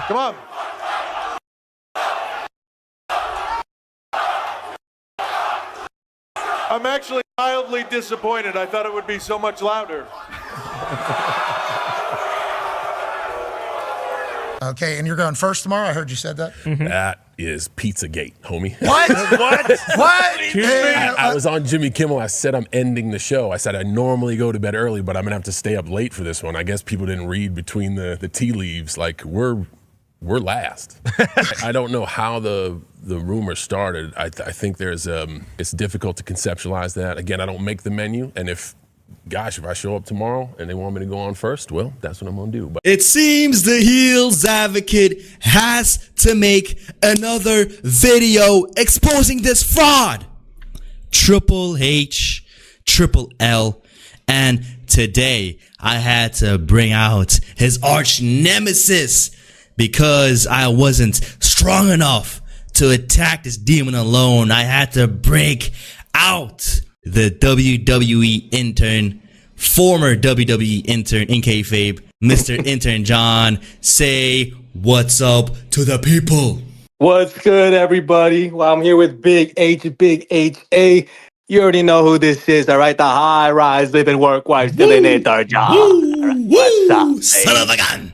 Come on. I'm actually mildly disappointed. I thought it would be so much louder. Okay, and you're going first tomorrow? I heard you said that. Mm-hmm. That is Pizzagate, homie. What? What? I was on Jimmy Kimmel. I said I'm ending the show. I said I normally go to bed early, but I'm going to have to stay up late for this one. I guess people didn't read between the tea leaves. Like, we're last. I don't know how the rumor started. I think there's it's difficult to conceptualize that. Again, I don't make the menu, and if I show up tomorrow and they want me to go on first, well, that's what I'm going to do. But it seems the Heels Advocate has to make another video exposing this fraud. Triple H, Triple L, and today I had to bring out his arch nemesis because I wasn't strong enough to attack this demon alone. I had to break out the WWE intern, former WWE intern in kayfabe, Mr. Intern John. Say what's up to the people. What's good, everybody? Well, I'm here with Big H-A. You already know who this is, all right? The high-rise, living, work, wife, still in it, third job. What's up, son of a gun.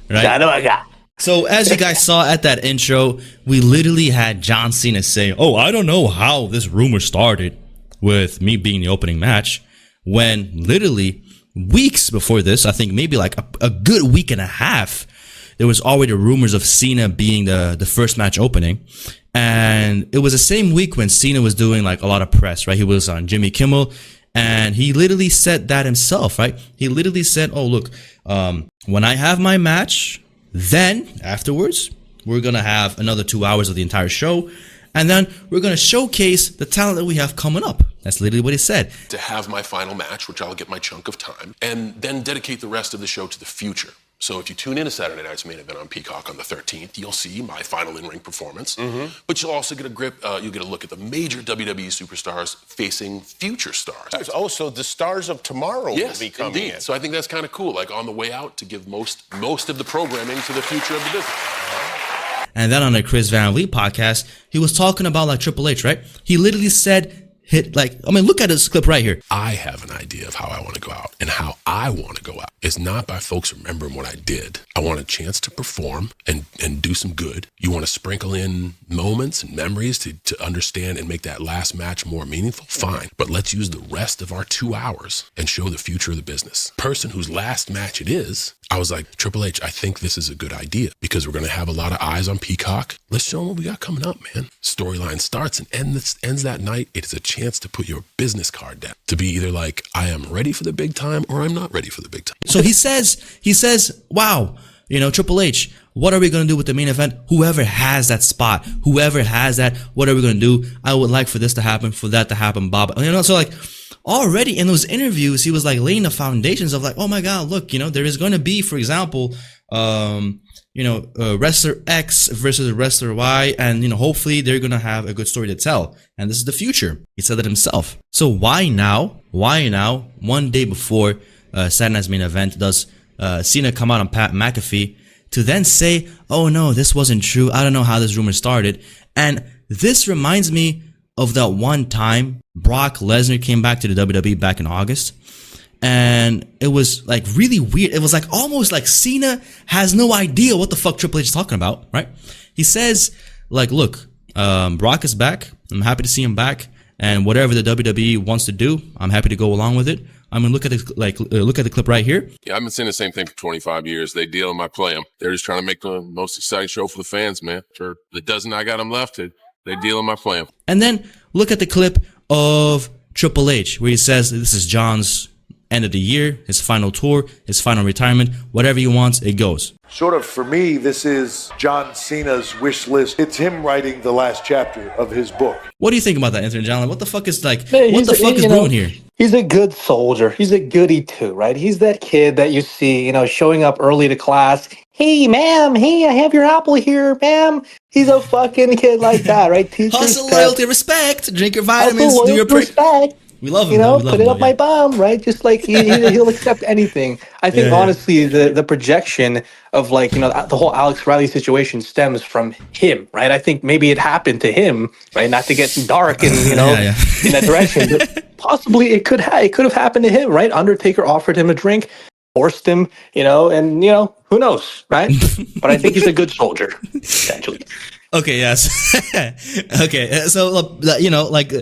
Right? Son of a gun. So as you guys saw at that intro, we literally had John Cena say, oh, I don't know how this rumor started with me being the opening match, when literally weeks before this, I think maybe like a good week and a half, there was already rumors of Cena being the first match opening. And it was the same week when Cena was doing like a lot of press, right? He was on Jimmy Kimmel and he literally said that himself, right? He literally said, oh, look, when I have my match, then afterwards, we're going to have another 2 hours of the entire show. And then we're going to showcase the talent that we have coming up. That's literally what he said. To have my final match, which I'll get my chunk of time, and then dedicate the rest of the show to the future. So if you tune in to Saturday night's main event on Peacock on the 13th, you'll see my final in-ring performance. Mm-hmm. But you'll also get you'll get a look at the major WWE superstars facing future stars. Oh, so the stars of tomorrow will be coming indeed. in. So I think that's kind of cool, like on the way out to give most of the programming to the future of the business. And then on the Chris Van Vliet podcast, he was talking about like Triple H, right? He literally said, look at this clip right here. I have an idea of how I want to go out, and how I want to go out is not by folks remembering what I did. I want a chance to perform and do some good. You want to sprinkle in moments and memories to understand and make that last match more meaningful? Fine. But let's use the rest of our 2 hours and show the future of the business. Person whose last match it is, I was like, Triple H, I think this is a good idea because we're going to have a lot of eyes on Peacock. Let's show them what we got coming up, man. Storyline starts and ends that night. It is a chance to put your business card down, to be either like, I am ready for the big time or I'm not ready for the big time. So he says, wow, Triple H, what are we going to do with the main event? Whoever has that spot, whoever has that, what are we going to do? I would like for this to happen, for that to happen, Bob. So like already in those interviews, he was like laying the foundations of like, oh my God, look, there is going to be, for example, wrestler X versus wrestler Y, and hopefully they're gonna have a good story to tell, and this is the future. He said it himself. So why now, 1 day before Saturday night's main event, does Cena come out on Pat McAfee to then say, oh no, this wasn't true, I don't know how this rumor started? And this reminds me of that one time Brock Lesnar came back to the WWE back in August. And it was like really weird. It was like almost like Cena has no idea what the fuck Triple H is talking about, right? He says like, look, Brock is back. I'm happy to see him back. And whatever the WWE wants to do, I'm happy to go along with it. I mean, look at the clip right here. Yeah, I've been saying the same thing for 25 years. They deal them, I play them. They're just trying to make the most exciting show for the fans, man. For the dozen I got them left, they deal them, I play them. And then look at the clip of Triple H where he says this is John's end of the year, his final tour, his final retirement, whatever he wants, it goes. Sort of, for me, this is John Cena's wish list. It's him writing the last chapter of his book. What do you think about that, Intern John? What the fuck is brewing here? He's a good soldier. He's a goody too, right? He's that kid that you see, showing up early to class. Hey, ma'am. Hey, I have your apple here, ma'am. He's a fucking kid like that, right? Hustle, loyalty, respect. Drink your vitamins. Do your respect. We love him. You know, We love put it him, up my bum, right? Just like he'll accept anything. I think honestly, the projection of like the whole Alex Riley situation stems from him, right? I think maybe it happened to him, right? Not to get dark and in that direction, but possibly it could have happened to him, right? Undertaker offered him a drink, forced him, and who knows, right? But I think he's a good soldier, essentially. Okay, yes. Okay, so like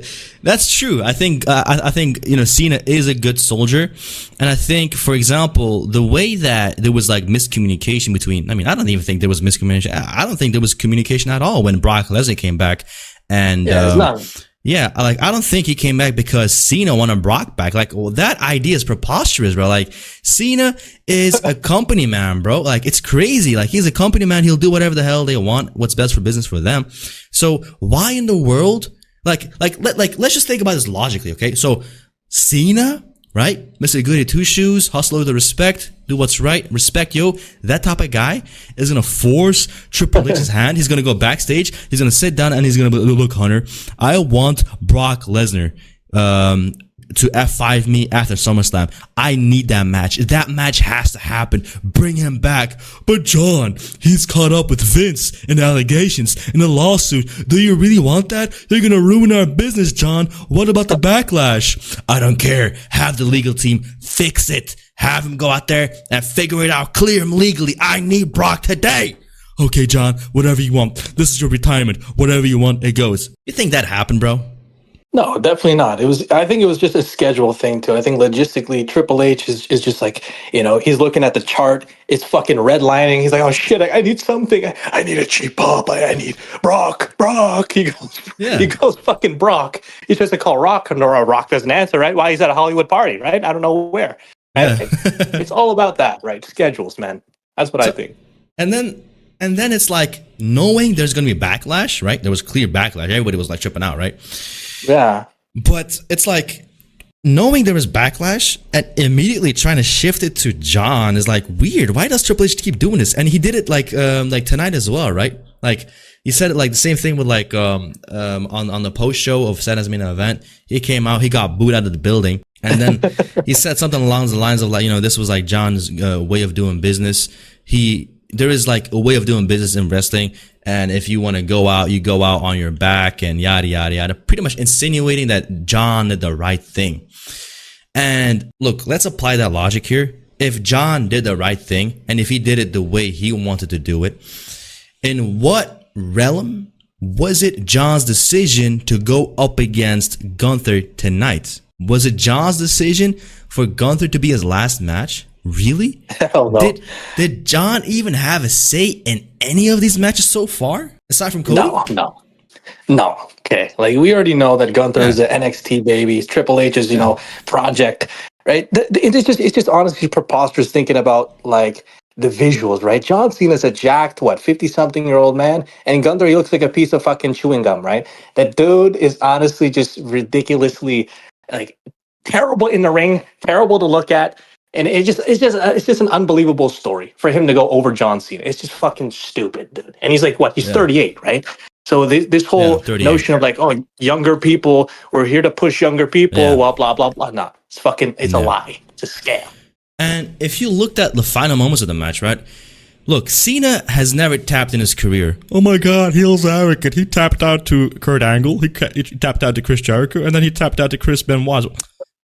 that's true. I think Cena is a good soldier, and I think, for example, the way that there was like miscommunication between. I mean, I don't even think there was miscommunication. I don't think there was communication at all when Brock Lesnar came back, and it's not. yeah, like I don't think he came back because Cena wanted Brock back. Like, well, that idea is preposterous, bro. Like, Cena is a company man, bro. Like, it's crazy. Like, he's a company man. He'll do whatever the hell they want. What's best for business for them. So why in the world? Let's just think about this logically, okay? So Cena, right? Mr. Goody Two Shoes, hustler with the respect, do what's right, respect, yo. That type of guy is going to force Triple H's hand. He's going to go backstage. He's going to sit down and he's going to be, look, Hunter, I want Brock Lesnar to F5 me after SummerSlam. I need that match. That match has to happen. Bring him back. But John, he's caught up with Vince and allegations and a lawsuit. Do you really want that? You're going to ruin our business, John. What about the backlash? I don't care. Have the legal team fix it. Have him go out there and figure it out. Clear him legally. I need Brock today. Okay, John, whatever you want. This is your retirement. Whatever you want, it goes. You think that happened, bro? No, definitely not. I think it was just a schedule thing too. I think logistically, Triple H is just like, he's looking at the chart. It's fucking redlining. He's like, oh shit, I need something. I need a cheap pop. I need Brock. He goes fucking Brock. He tries to call Rock, and Rock doesn't answer, right? Why he's at a Hollywood party, right? I don't know where. Yeah. It's all about that, right? Schedules, man. That's what I think. And then it's like, knowing there's going to be backlash, right? There was clear backlash. Everybody was like tripping out, right? Yeah. But it's like, knowing there was backlash and immediately trying to shift it to John is like weird. Why does Triple H keep doing this? And he did it like tonight as well, right? Like, he said it like the same thing with like on the post show of Santa's main event. He came out, he got booed out of the building. And then he said something along the lines of like, this was like John's way of doing business. There is like a way of doing business in wrestling, and if you want to go out, you go out on your back and yada, yada, yada. Pretty much insinuating that John did the right thing. And look, let's apply that logic here. If John did the right thing, and if he did it the way he wanted to do it, in what realm was it John's decision to go up against Gunther tonight? Was it John's decision for Gunther to be his last match? Really? Hell no. Did John even have a say in any of these matches so far, aside from Cody? No. Okay, like we already know that Gunther is an NXT baby. Triple H's, project, right? It's just honestly preposterous thinking about like the visuals, right? John Cena's a jacked 50-something-year-old man, and Gunther, he looks like a piece of fucking chewing gum, right? That dude is honestly just ridiculously like terrible in the ring, terrible to look at. And it's just an unbelievable story for him to go over John Cena. It's just fucking stupid, dude. And he's like, he's 38, right? So this whole notion of like, oh, younger people, we're here to push younger people, well, blah, blah, blah. No, it's a lie. It's a scam. And if you looked at the final moments of the match, right? Look, Cena has never tapped in his career. Oh my God, he's arrogant. He tapped out to Kurt Angle. He tapped out to Chris Jericho. And then he tapped out to Chris Benoit.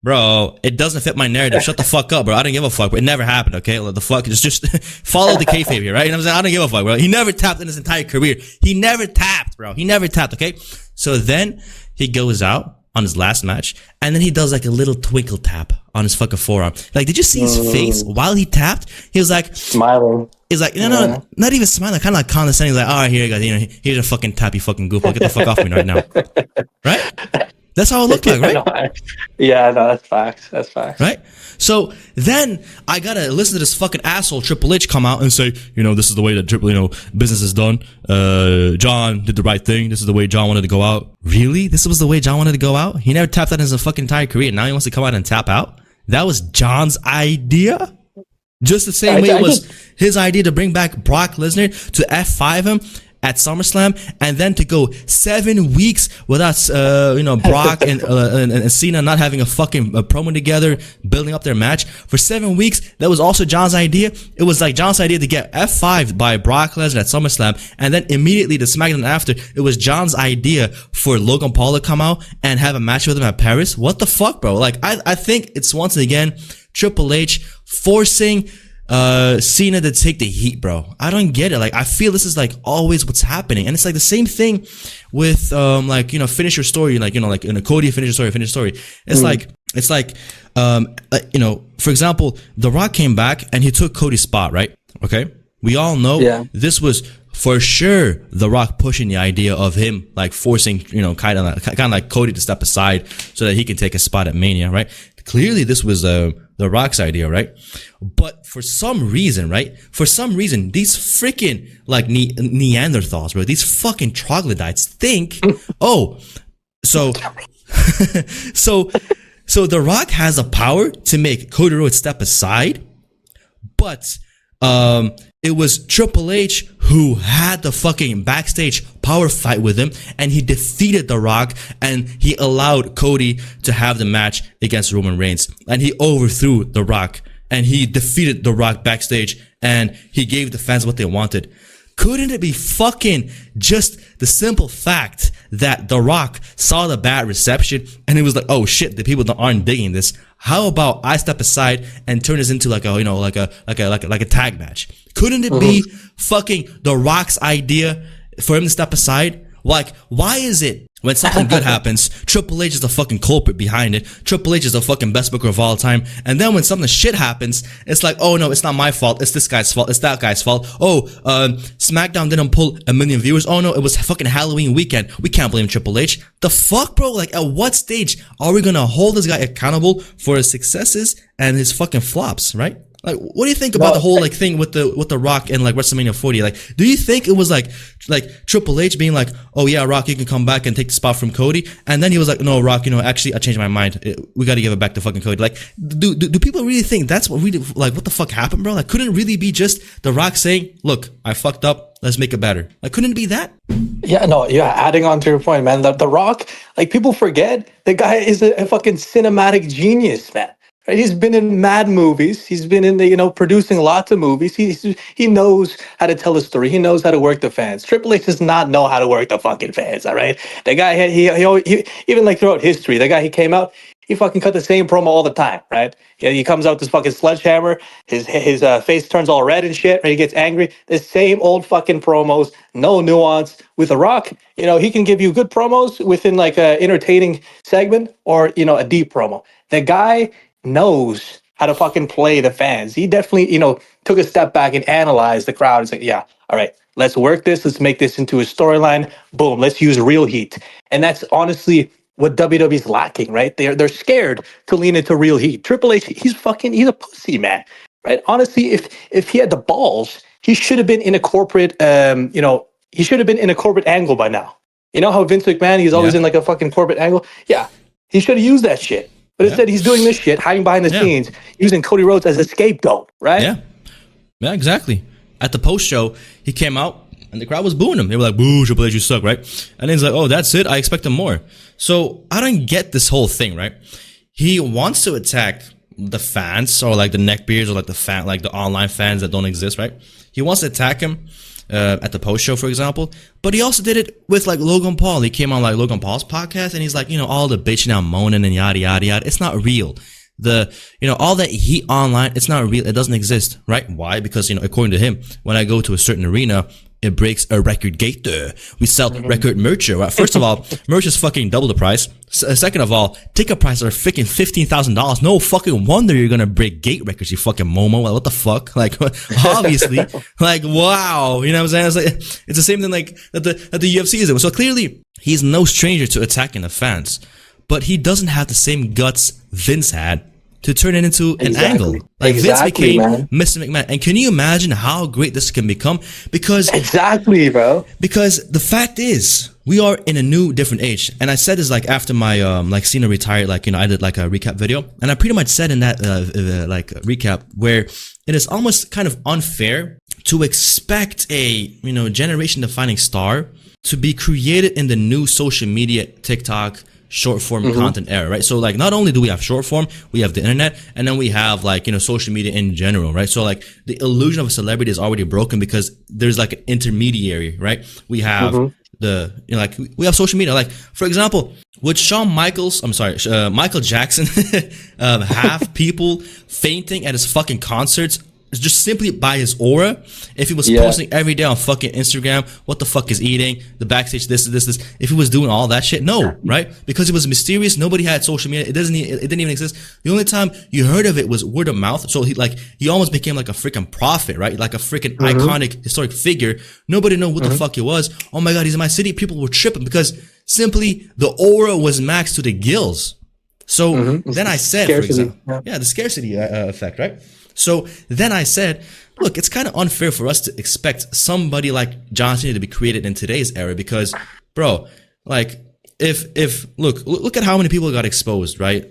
Bro, it doesn't fit my narrative. Shut the fuck up, bro. I don't give a fuck. It never happened, okay? The fuck, just follow the kayfabe here, right? You know what I'm saying? I don't give a fuck, bro. He never tapped in his entire career. He never tapped, bro. He never tapped, okay? So then he goes out on his last match, and then he does like a little twinkle tap on his fucking forearm. Like, did you see his face while he tapped? He was like smiling. He's like, no, not even smiling. Kind of like condescending. He's like, all right, here you go. Here's a fucking tap, you fucking goofball. Get the fuck off me right now, right? That's how it looked like, right? That's facts. That's facts. Right? So then I gotta listen to this fucking asshole Triple H come out and say, this is the way that business is done. John did the right thing. This is the way John wanted to go out. Really? This was the way John wanted to go out? He never tapped out in his fucking entire career. Now he wants to come out and tap out? That was John's idea? Just the same way it was his idea to bring back Brock Lesnar to F5 him at SummerSlam, and then to go 7 weeks without, Brock and Cena not having a fucking promo together, building up their match for 7 weeks. That was also John's idea. It was like John's idea to get F5 by Brock Lesnar at SummerSlam, and then immediately the SmackDown after, it was John's idea for Logan Paul to come out and have a match with him at Paris. What the fuck, bro? Like, I think it's once again Triple H forcing Cena to take the heat, bro. I don't get it. Like, I feel this is like always what's happening, and it's like the same thing with finish your story, like in a Cody finish your story. It's like for example, The Rock came back and he took Cody's spot, right? Okay, we all know this was for sure The Rock pushing the idea of him like forcing kind of like Cody to step aside so that he can take a spot at Mania, right? Clearly this was The Rock's idea, right? But for some reason, these freaking like Neanderthals, bro, these fucking troglodytes think, so The Rock has the power to make Cody Rhodes step aside, but it was Triple H who had the fucking backstage power fight with him, and he defeated The Rock, and he allowed Cody to have the match against Roman Reigns, and he overthrew The Rock, and he defeated The Rock backstage, and he gave the fans what they wanted. Couldn't it be fucking just the simple fact that The Rock saw the bad reception and he was like, oh shit, the people aren't digging this. How about I step aside and turn this into like a tag match? Couldn't it be fucking The Rock's idea for him to step aside? Like, why is it when something good happens, Triple H is the fucking culprit behind it. Triple H is the fucking best booker of all time. And then when something shit happens, it's like, oh no, it's not my fault. It's this guy's fault. It's that guy's fault. Oh, SmackDown didn't pull 1 million viewers. Oh no, it was fucking Halloween weekend. We can't blame Triple H. The fuck, bro? Like, at what stage are we gonna hold this guy accountable for his successes and his fucking flops, right? Like, what do you think about the whole like thing with the Rock and like WrestleMania 40? Like, do you think it was like Triple H being like, oh yeah, Rock, you can come back and take the spot from Cody, and then he was like, no, Rock, actually I changed my mind. We got to give it back to fucking Cody. Like, do people really think that's what what the fuck happened, bro? Like, couldn't it really be just The Rock saying, look, I fucked up, let's make it better? Like, couldn't it be that? Adding on to your point, man, the Rock, like, people forget the guy is a fucking cinematic genius, man. Right? He's been in mad movies. He's been in producing lots of movies. He knows how to tell a story. He knows how to work the fans. Triple H does not know how to work the fucking fans. All right, the guy he even like throughout history, the guy he came out, he fucking cut the same promo all the time, right? Yeah, he comes out with this fucking sledgehammer. His face turns all red and shit. Right? He gets angry. The same old fucking promos, no nuance. With The Rock, he can give you good promos within like a entertaining segment or a deep promo. The guy knows how to fucking play the fans. He definitely, took a step back and analyzed the crowd. It's like, yeah, all right, let's work this. Let's make this into a storyline. Boom, let's use real heat. And that's honestly what WWE's lacking, right? They're scared to lean into real heat. Triple H, he's a pussy, man, right? Honestly, if he had the balls, he should have been in a corporate, he should have been in a corporate angle by now. You know how Vince McMahon, he's always in like a fucking corporate angle? Yeah, he should have used that shit. But instead, he's doing this shit, hiding behind the scenes, using Cody Rhodes as a scapegoat, right? Yeah, exactly. At the post show, he came out and the crowd was booing him. They were like, "Boo, Triple H, you suck," right? And then he's like, "Oh, that's it. I expected more." So I don't get this whole thing, right? He wants to attack the fans or like the neckbeards or like the online fans that don't exist, right? He wants to attack him at the post show, for example. But he also did it with like Logan Paul. He came on like Logan Paul's podcast and he's like, all the bitching out, moaning and yada yada yada. It's not real. All that heat online, it's not real. It doesn't exist, right? Why? Because according to him, when I go to a certain arena, it breaks a record gate. We sell record merch. Right? First of all, merch is fucking double the price. Second of all, ticket prices are freaking $15,000. No fucking wonder you're gonna break gate records, you fucking Momo. Like, what the fuck? Like, obviously, like, wow. You know what I'm saying? It's the same thing like that the UFC is. So clearly, he's no stranger to attacking the fans, but he doesn't have the same guts Vince had to turn it into an angle. Like, Vince became Mr. McMahon. And can you imagine how great this can become? Because the fact is, we are in a new, different age. And I said this like after my Cena retired, I did like a recap video, and I pretty much said in that recap where it is almost kind of unfair to expect a, generation defining star to be created in the new social media, TikTok, short form content era, right? So like, not only do we have short form, we have the internet, and then we have like, social media in general, right? So like the illusion of a celebrity is already broken because there's like an intermediary, right? We have we have social media. Like, for example, would Michael Jackson have people fainting at his fucking concerts just simply by his aura if he was posting every day on fucking Instagram what the fuck is eating, the backstage, this, if he was doing all that shit? No, right? Because it was mysterious. Nobody had social media. It didn't even exist. The only time you heard of it was word of mouth. So he almost became like a freaking prophet, right? Like a freaking iconic historic figure. Nobody knew what the fuck he was. Oh my God, he's in my city. People were tripping because simply the aura was maxed to the gills. So then I said, for example, the scarcity effect, right? So then I said, look, it's kind of unfair for us to expect somebody like John Cena to be created in today's era because, bro, like if look at how many people got exposed, right?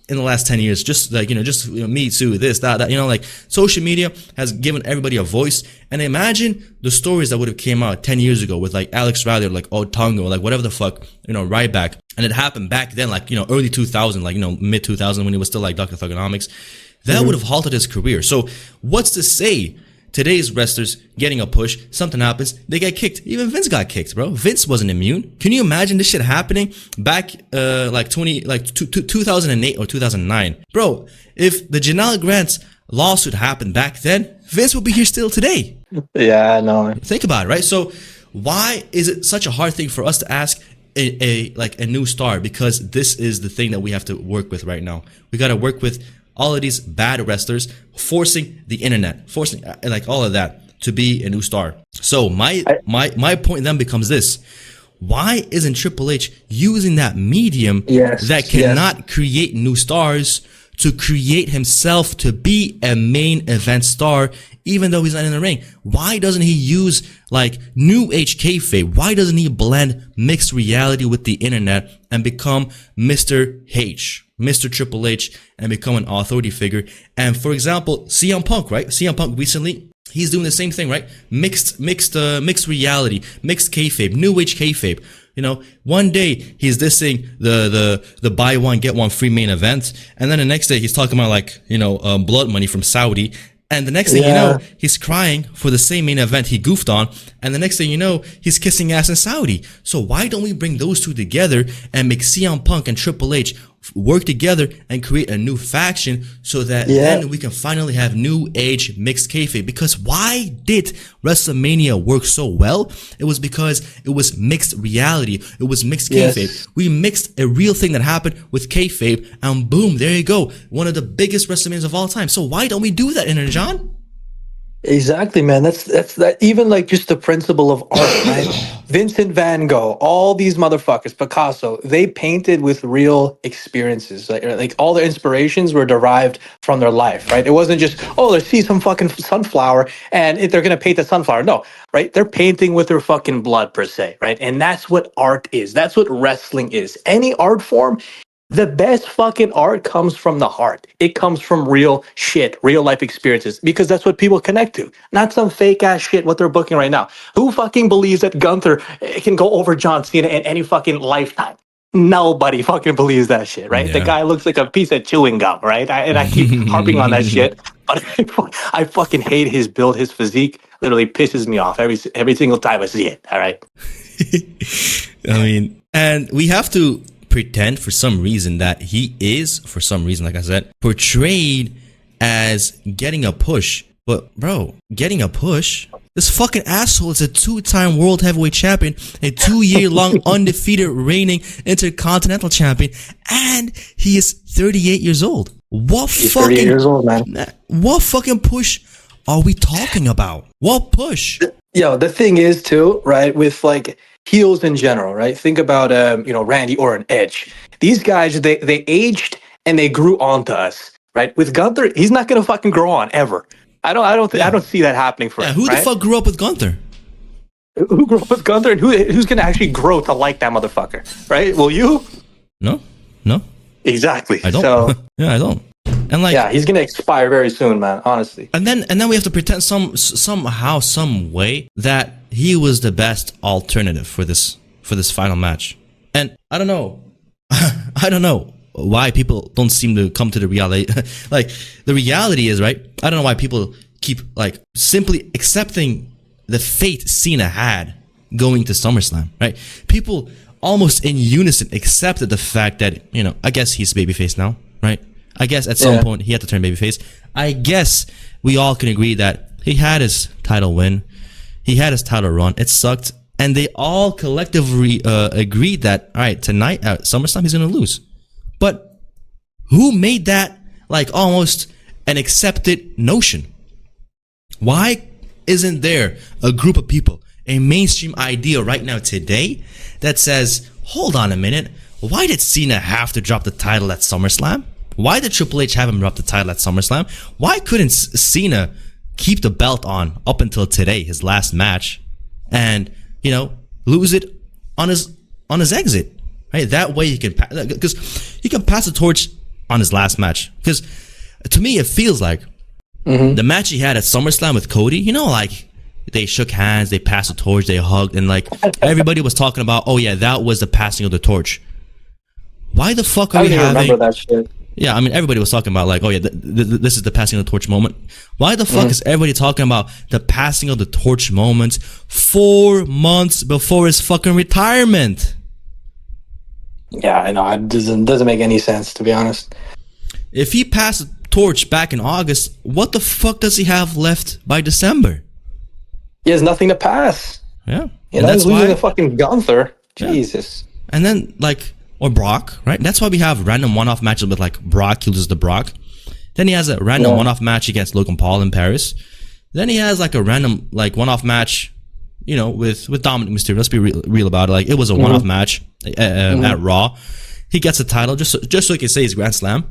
In the last 10 years, just Me Too, this, that, like social media has given everybody a voice. And imagine the stories that would have came out 10 years ago with like Alex Riley or like Otungo or like whatever the fuck, right back. And it happened back then, like, early 2000, like, mid 2000 when he was still like Dr. Thugonomics. That would have halted his career. So what's to say today's wrestlers getting a push, something happens, they get kicked. Even Vince got kicked, bro. Vince wasn't immune. Can you imagine this shit happening back 2008 or 2009? Bro, if the Janelle Grant's lawsuit happened back then, Vince would be here still today. Yeah, I know. Think about it, right? So why is it such a hard thing for us to ask a new star? Because this is the thing that we have to work with right now. We got to work with all of these bad wrestlers, forcing the internet, forcing like all of that to be a new star. So my point then becomes this: why isn't Triple H using that medium that cannot create new stars to create himself to be a main event star, even though he's not in the ring? Why doesn't he use like new age kayfabe? Why doesn't he blend mixed reality with the internet and become Mr. H? Mr. Triple H, and become an authority figure? And for example, CM Punk, right? CM Punk recently, he's doing the same thing, right? Mixed reality, mixed kayfabe, new age kayfabe. One day he's dissing the buy one get one free main event, and then the next day he's talking about like blood money from Saudi. And the next thing you know, he's crying for the same main event he goofed on. And the next thing you know, he's kissing ass in Saudi. So why don't we bring those two together and make CM Punk and Triple H work together and create a new faction so that then we can finally have new age mixed kayfabe? Because why did WrestleMania work so well? It was because it was mixed reality. It was mixed kayfabe. We mixed a real thing that happened with kayfabe, and boom, there you go. One of the biggest WrestleManias of all time. So why don't we do that, John? Exactly, man. That's that. Even like just the principle of art, right? Vincent Van Gogh, all these motherfuckers, Picasso, they painted with real experiences. Like all their inspirations were derived from their life, right? It wasn't just, they see some fucking sunflower and they're gonna paint the sunflower. No, right? They're painting with their fucking blood per se, right? And that's what art is. That's what wrestling is. Any art form. The best fucking art comes from the heart. It comes from real shit, real life experiences, because that's what people connect to, not some fake ass shit what they're booking right now. Who fucking believes that Gunther can go over John Cena in any fucking lifetime? Nobody fucking believes that shit, right? The guy looks like a piece of chewing gum, right? I keep harping on that shit, but I fucking hate his build. His physique literally pisses me off every single time I see it. All right. I mean, and we have to pretend for some reason that he is, for some reason, like I said, portrayed as getting a push. But bro, getting a push? This fucking asshole is a 2-time world heavyweight champion, a 2-year-long undefeated reigning intercontinental champion, and he is 38 years old. He's 38 years old, man. What fucking push are we talking about? What push? Yo, the thing is too, right, with like heels in general, right? Think about Randy Orton, Edge. These guys, they aged and they grew onto us, right? With Gunther, he's not gonna fucking grow on ever. I don't see that happening for him. Who the fuck grew up with Gunther? Who grew up with Gunther, and who's gonna actually grow to like that motherfucker, right? Will you? No. Exactly. I don't. So, I don't. And like, yeah, he's gonna expire very soon, man. Honestly. And then we have to pretend somehow, some way that he was the best alternative for this final match. And I don't know, I don't know why people don't seem to come to the reality. Like, the reality is, right? I don't know why people keep like simply accepting the fate Cena had going to SummerSlam, right? People almost in unison accepted the fact that, I guess he's babyface now, right? I guess at some point he had to turn babyface. I guess we all can agree that he had his title win. He had his title run. It sucked. And they all collectively agreed that, all right, tonight at SummerSlam he's going to lose. But who made that like almost an accepted notion? Why isn't there a group of people, a mainstream idea right now today that says, hold on a minute, why did Cena have to drop the title at SummerSlam? Why did Triple H have him drop the title at SummerSlam? Why couldn't Cena keep the belt on up until today, his last match, and lose it on his exit? Right, that way he can because he can pass the torch on his last match. Because to me, it feels like the match he had at SummerSlam with Cody. Like they shook hands, they passed the torch, they hugged, and like everybody was talking about, oh yeah, that was the passing of the torch. Why the fuck are we having? Remember that shit. Yeah, I mean, everybody was talking about like, oh yeah, this is the passing of the torch moment. Why the fuck is everybody talking about the passing of the torch moment 4 months before his fucking retirement? Yeah, I know. It doesn't make any sense, to be honest. If he passed the torch back in August, what the fuck does he have left by December? He has nothing to pass. Yeah. He's losing to fucking Gunther. Jesus. And then or Brock, right? That's why we have random one-off matches with like Brock, he loses to Brock. Then he has a random one-off match against Logan Paul in Paris. Then he has like a random like one-off match, with Dominic Mysterio. Let's be real about it. Like, it was a one-off match at Raw. He gets the title just so he can say his Grand Slam.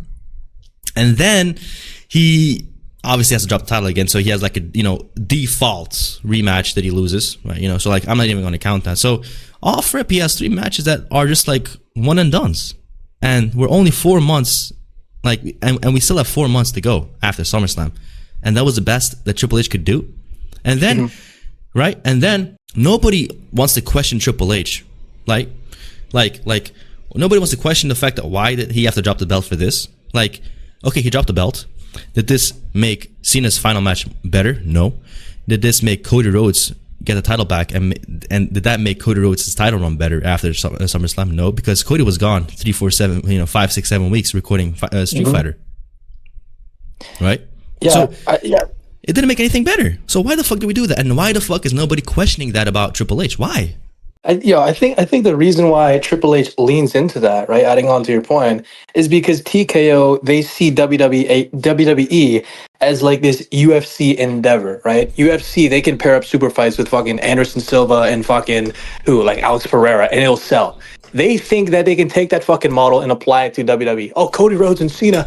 And then he obviously has to drop the title again. So he has like a default rematch that he loses, right? So like, I'm not even going to count that. So off rip, he has 3 matches that are just like one and dones, and we're only 4 months, and we still have 4 months to go after SummerSlam, and that was the best that Triple H could do. And then, right? And then nobody wants to question Triple H, like nobody wants to question the fact that why did he have to drop the belt for this? Like, okay, he dropped the belt. Did this make Cena's final match better? No. Did this make Cody Rhodes get the title back, and did that make Cody Rhodes' title run better after SummerSlam? No, because Cody was gone 3, 4, 7, 5, 6, 7 weeks recording Street Fighter, right? Yeah, so it didn't make anything better. So why the fuck did we do that? And why the fuck is nobody questioning that about Triple H? Why? I think the reason why Triple H leans into that, right, adding on to your point, is because TKO, they see WWE as like this UFC endeavor, right? UFC, they can pair up super fights with fucking Anderson Silva and fucking like Alex Pereira, and it'll sell. They think that they can take that fucking model and apply it to WWE. Oh, Cody Rhodes and Cena,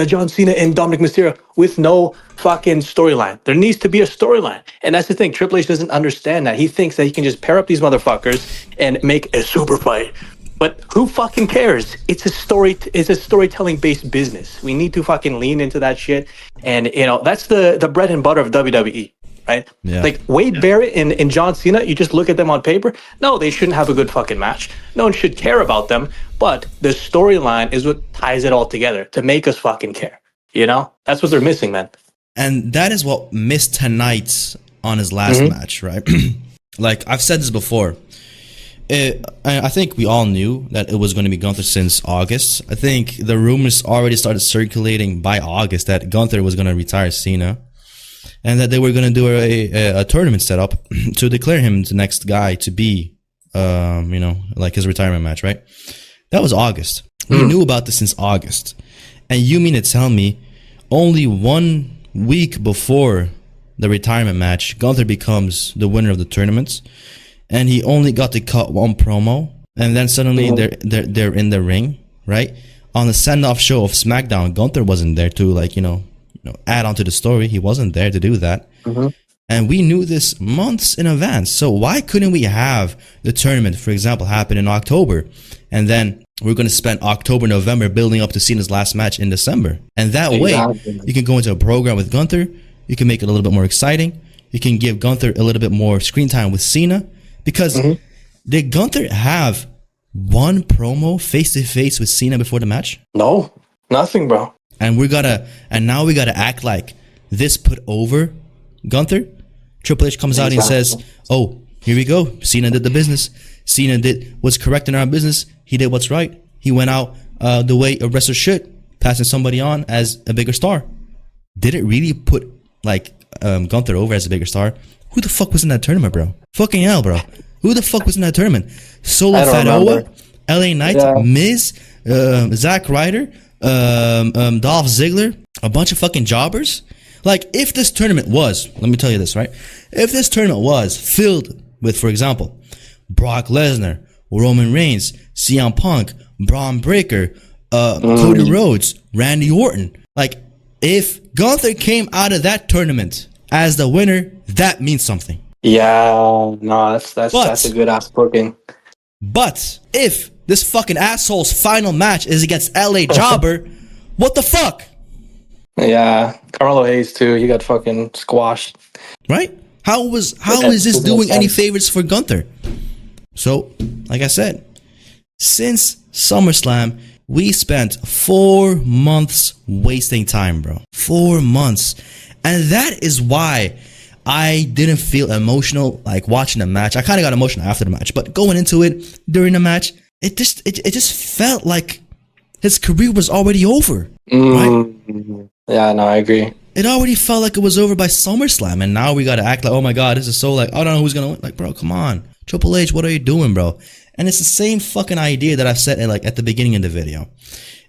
John Cena and Dominic Mysterio with no fucking storyline. There needs to be a storyline. And that's the thing. Triple H doesn't understand that. He thinks that he can just pair up these motherfuckers and make a super fight. But who fucking cares? It's a storytelling based business. We need to fucking lean into that shit. And that's the bread and butter of WWE. Right? Yeah. Like Wade Barrett and John Cena, you just look at them on paper. No, they shouldn't have a good fucking match. No one should care about them. But the storyline is what ties it all together to make us fucking care. That's what they're missing, man. And that is what missed tonight on his last match, right? Like, I've said this before. I think we all knew that it was going to be Gunther since August. I think the rumors already started circulating by August that Gunther was going to retire Cena, and that they were going to do a tournament setup to declare him the next guy to be, like his retirement match, right? That was August. We knew about this since August. And you mean to tell me only 1 week before the retirement match, Gunther becomes the winner of the tournament, and he only got to cut one promo, and then suddenly they're in the ring, right? On the send-off show of SmackDown, Gunther wasn't there to add on to the story. He wasn't there to do that. And we knew this months in advance. So why couldn't we have the tournament, for example, happen in October, and then we're going to spend October, November building up to Cena's last match in December. And that way, you can go into a program with Gunther. You can make it a little bit more exciting. You can give Gunther a little bit more screen time with Cena. Because did Gunther have one promo face-to-face with Cena before the match? No, nothing, bro. And now we gotta act like this put over Gunther. Triple H comes out and says, "Oh, here we go. Cena did the business. Cena did what's correct in our business. He did what's right. He went out the way a wrestler should, passing somebody on as a bigger star." Did it really put like Gunther over as a bigger star? Who the fuck was in that tournament, bro? Fucking hell, bro. Who the fuck was in that tournament? Solo Fatoa, LA Knight, Miz, Zack Ryder, Dolph Ziggler, a bunch of fucking jobbers. Like, if this tournament was, let me tell you this, right? If this tournament was filled with, for example, Brock Lesnar, Roman Reigns, CM Punk, Braun Breaker, Cody Rhodes, Randy Orton, like, if Gunther came out of that tournament as the winner, that means something. Yeah, no, that's a good ass booking. But if this fucking asshole's final match is against LA Jobber, what the fuck? Yeah, Carmelo Hayes too. He got fucking squashed. Right? How is this doing any favors for Gunther? So, like I said, since SummerSlam, we spent 4 months wasting time, bro. 4 months. And that is why I didn't feel emotional like watching the match. I kind of got emotional after the match, but going into it during the match, it just felt like his career was already over. Right? Yeah, no, I agree. It already felt like it was over by SummerSlam, and now we gotta act like, oh my god, this is so like, I don't know who's gonna win. Like, bro, come on, Triple H, what are you doing, bro? And it's the same fucking idea that I've said at the beginning of the video.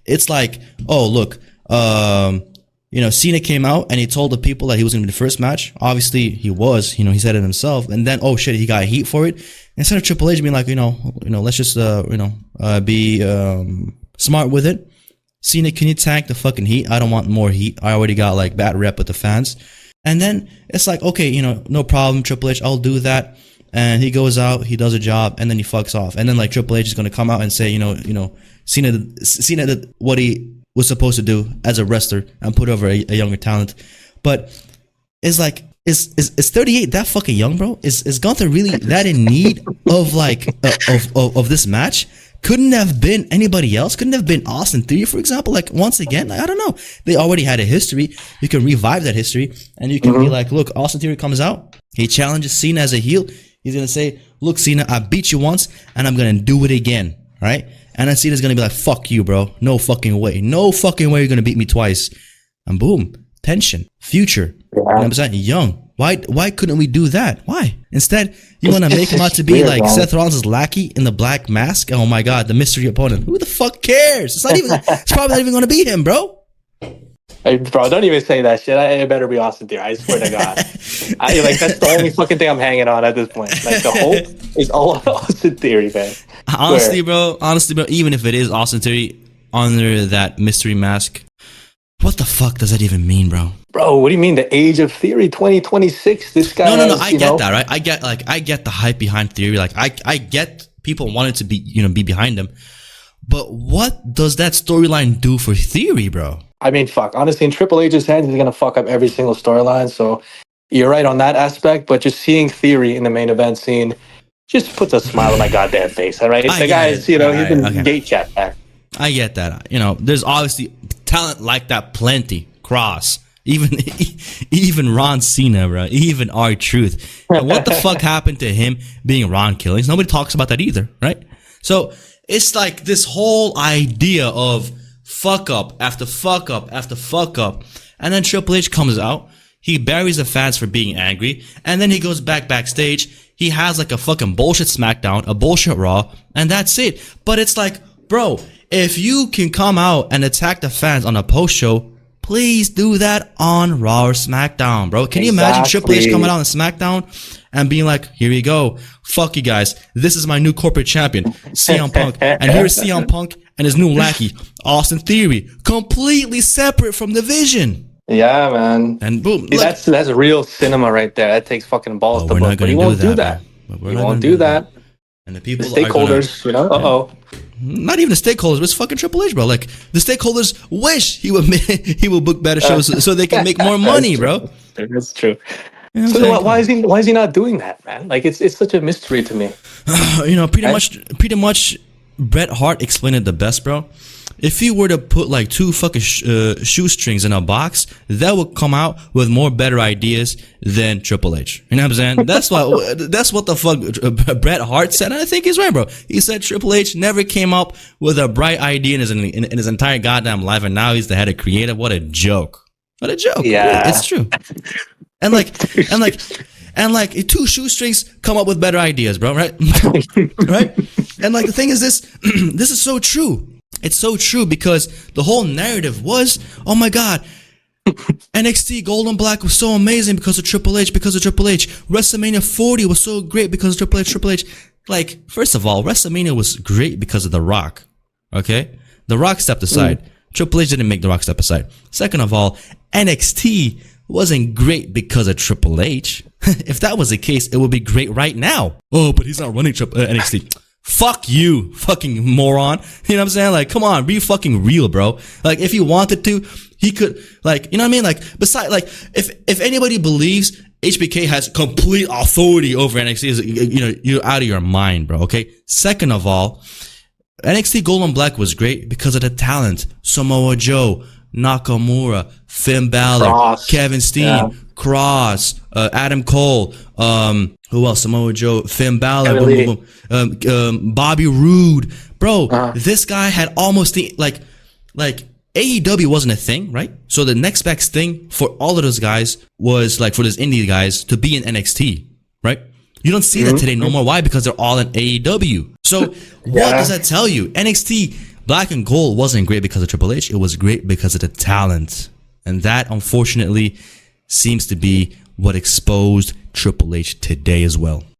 It's like, oh look, Cena came out and he told the people that he was gonna be the first match. Obviously, he was. He said it himself. And then, oh shit, he got heat for it. Instead of Triple H being like, let's just be smart with it. Cena, can you tank the fucking heat? I don't want more heat. I already got like bad rep with the fans. And then it's like, okay, no problem, Triple H, I'll do that. And he goes out, he does a job, and then he fucks off. And then like Triple H is gonna come out and say, Cena did what he was supposed to do as a wrestler and put over a younger talent. But it's like, is 38 that fucking young, bro? Is Gunther really that in need of like of this match? Couldn't have been anybody else. Couldn't have been Austin Theory, for example. Like, once again, I don't know. They already had a history. You can revive that history, and you can be like, look, Austin Theory comes out. He challenges Cena as a heel. He's going to say, look, Cena, I beat you once, and I'm going to do it again, right? And then Cena's going to be like, fuck you, bro. No fucking way. No fucking way you're going to beat me twice. And boom, tension, future. You know what I'm saying? Young. Why couldn't we do that? Why? Instead, you want to make him out to be like Seth Rollins' lackey in the black mask? Oh my god, the mystery opponent. Who the fuck cares? It's probably not even going to be him, bro. Hey, bro, don't even say that shit. It better be Austin Theory. I swear to God. That's the only fucking thing I'm hanging on at this point. Like, the hope is all on Austin Theory, man. Honestly, bro, even if it is Austin Theory under that mystery mask, what the fuck does that even mean, bro? Bro, what do you mean? The age of Theory, 2026. This guy. No. I get that, right? I get the hype behind Theory. Like, I get people wanting to be behind him. But what does that storyline do for Theory, bro? I mean, fuck. Honestly, in Triple H's hands, he's gonna fuck up every single storyline. So you're right on that aspect. But just seeing Theory in the main event scene just puts a smile on my goddamn face. All right, the guy is, he's been gate chat back. I get that. There's obviously talent like that plenty. Cross. Even Ron Cena, bro. Even R-Truth. And what the fuck happened to him being Ron Killings? Nobody talks about that either, right? So it's like this whole idea of fuck up after fuck up after fuck up. And then Triple H comes out. He buries the fans for being angry. And then he goes backstage. He has like a fucking bullshit SmackDown, a bullshit Raw, and that's it. But it's like, bro, if you can come out and attack the fans on a post show, please do that on Raw or SmackDown, bro. Can you imagine Triple H coming out on SmackDown and being like, here we go. Fuck you guys. This is my new corporate champion, CM Punk. And here's CM Punk and his new lackey, Austin Theory. Completely separate from the vision. Yeah, man. And boom. See, that's real cinema right there. That takes fucking balls to book. But he won't do that. He won't do that. And the people stakeholders, uh-oh. not even the stakeholders, but it's fucking Triple H, bro. Like the stakeholders wish he would book better shows so they can make more money, bro. That's true. You know So why is he not doing that, man? Like it's such a mystery to me. Pretty much, Bret Hart explained it the best, bro. If he were to put like 2 fucking shoestrings in a box, that would come out with more better ideas than Triple H. You know what I'm saying? That's what the fuck Bret Hart said, and I think he's right, bro. He said Triple H never came up with a bright idea in his entire goddamn life, and now he's the head of creative. What a joke! What a joke! Yeah, it's true. And like 2 shoestrings come up with better ideas, bro. Right? Right? And like the thing is this is so true. It's so true because the whole narrative was, oh my God, NXT Gold and Black was so amazing because of Triple H, WrestleMania 40 was so great because of Triple H. Like, first of all, WrestleMania was great because of The Rock. Okay? The Rock stepped aside. Triple H didn't make The Rock step aside. Second of all, NXT wasn't great because of Triple H. If that was the case, it would be great right now. Oh, but he's not running NXT. Fuck you, fucking moron. You know what I'm saying? Like, come on, be fucking real, bro. Like, if he wanted to, he could, like, you know what I mean? Like, besides, like, if anybody believes HBK has complete authority over NXT, you know, you're out of your mind, bro, okay? Second of all, NXT Gold and Black was great because of the talent. Samoa Joe, Nakamura, Finn Balor, Kevin Steen, Cross, Adam Cole, who else? Samoa Joe, Finn Balor, Bobby Roode. Bro, this guy had almost the, like AEW wasn't a thing, right? So the next best thing for all of those guys was, like, for those indie guys to be in NXT, right? You don't see that today no more. Why? Because they're all in AEW. So what does that tell you? NXT Black and Gold wasn't great because of Triple H. It was great because of the talent. And that, unfortunately, seems to be what exposed Triple H today as well.